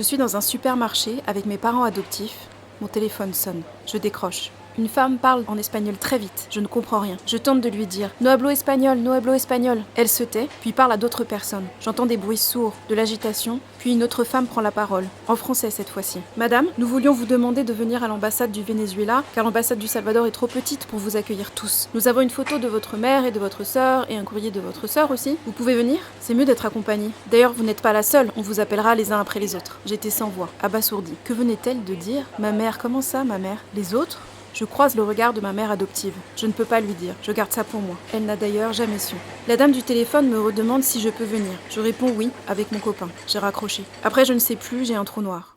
Je suis dans un supermarché avec mes parents adoptifs. Mon téléphone sonne. Je décroche. Une femme parle en espagnol très vite. Je ne comprends rien. Je tente de lui dire « No hablo espagnol, no hablo espagnol ». Elle se tait, puis parle à d'autres personnes. J'entends des bruits sourds, de l'agitation, puis une autre femme prend la parole. En français cette fois-ci. « Madame, nous voulions vous demander de venir à l'ambassade du Venezuela, car l'ambassade du Salvador est trop petite pour vous accueillir tous. Nous avons une photo de votre mère et de votre sœur, et un courrier de votre sœur aussi. Vous pouvez venir ? C'est mieux d'être accompagnée. D'ailleurs, vous n'êtes pas la seule, on vous appellera les uns après les autres. » J'étais sans voix, abasourdie. Que venait-elle de dire ? Ma mère, comment ça, ma mère ? Les autres ? Je croise le regard de ma mère adoptive. Je ne peux pas lui dire, je garde ça pour moi. Elle n'a d'ailleurs jamais su. La dame du téléphone me redemande si je peux venir. Je réponds oui, avec mon copain. J'ai raccroché. Après, je ne sais plus, j'ai un trou noir.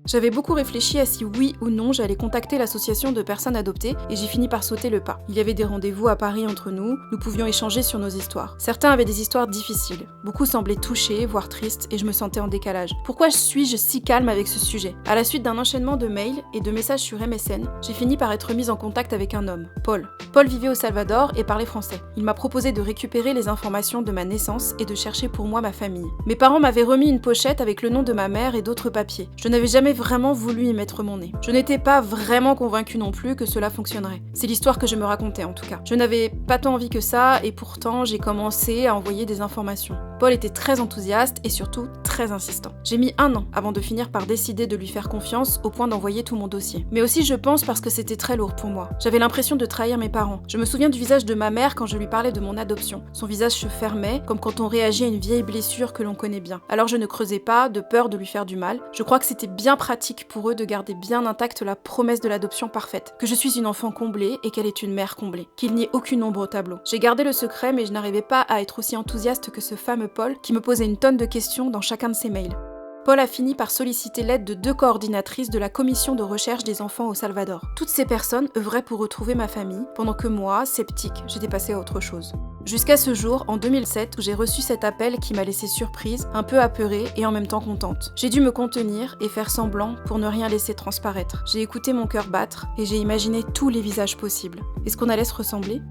J'avais beaucoup réfléchi à si oui ou non j'allais contacter l'association de personnes adoptées et j'ai fini par sauter le pas. Il y avait des rendez-vous à Paris entre nous pouvions échanger sur nos histoires. Certains avaient des histoires difficiles. Beaucoup semblaient touchés, voire tristes, et je me sentais en décalage. Pourquoi suis-je si calme avec ce sujet ? À la suite d'un enchaînement de mails et de messages sur MSN, j'ai fini par être mise en contact avec un homme, Paul. Paul vivait au Salvador et parlait français. Il m'a proposé de récupérer les informations de ma naissance et de chercher pour moi ma famille. Mes parents m'avaient remis une pochette avec le nom de ma mère et d'autres papiers. Je n'avais jamais vraiment voulu y mettre mon nez. Je n'étais pas vraiment convaincue non plus que cela fonctionnerait. C'est l'histoire que je me racontais en tout cas. Je n'avais pas tant envie que ça et pourtant j'ai commencé à envoyer des informations. Paul était très enthousiaste et surtout très insistant. J'ai mis 1 an avant de finir par décider de lui faire confiance au point d'envoyer tout mon dossier. Mais aussi je pense parce que c'était très lourd pour moi. J'avais l'impression de trahir mes parents. Je me souviens du visage de ma mère quand je lui parlais de mon adoption. Son visage se fermait, comme quand on réagit à une vieille blessure que l'on connaît bien. Alors je ne creusais pas, de peur de lui faire du mal. Je crois que c'était bien pratique pour eux de garder bien intacte la promesse de l'adoption parfaite. Que je suis une enfant comblée et qu'elle est une mère comblée. Qu'il n'y ait aucune ombre au tableau. J'ai gardé le secret mais je n'arrivais pas à être aussi enthousiaste que ce fameux Paul qui me posait une tonne de questions dans chacun de ses mails. Paul a fini par solliciter l'aide de 2 coordinatrices de la commission de recherche des enfants au Salvador. Toutes ces personnes œuvraient pour retrouver ma famille, pendant que moi, sceptique, j'étais passée à autre chose. Jusqu'à ce jour, en 2007, où j'ai reçu cet appel qui m'a laissée surprise, un peu apeurée et en même temps contente. J'ai dû me contenir et faire semblant pour ne rien laisser transparaître. J'ai écouté mon cœur battre et j'ai imaginé tous les visages possibles. Est-ce qu'on allait se ressembler ?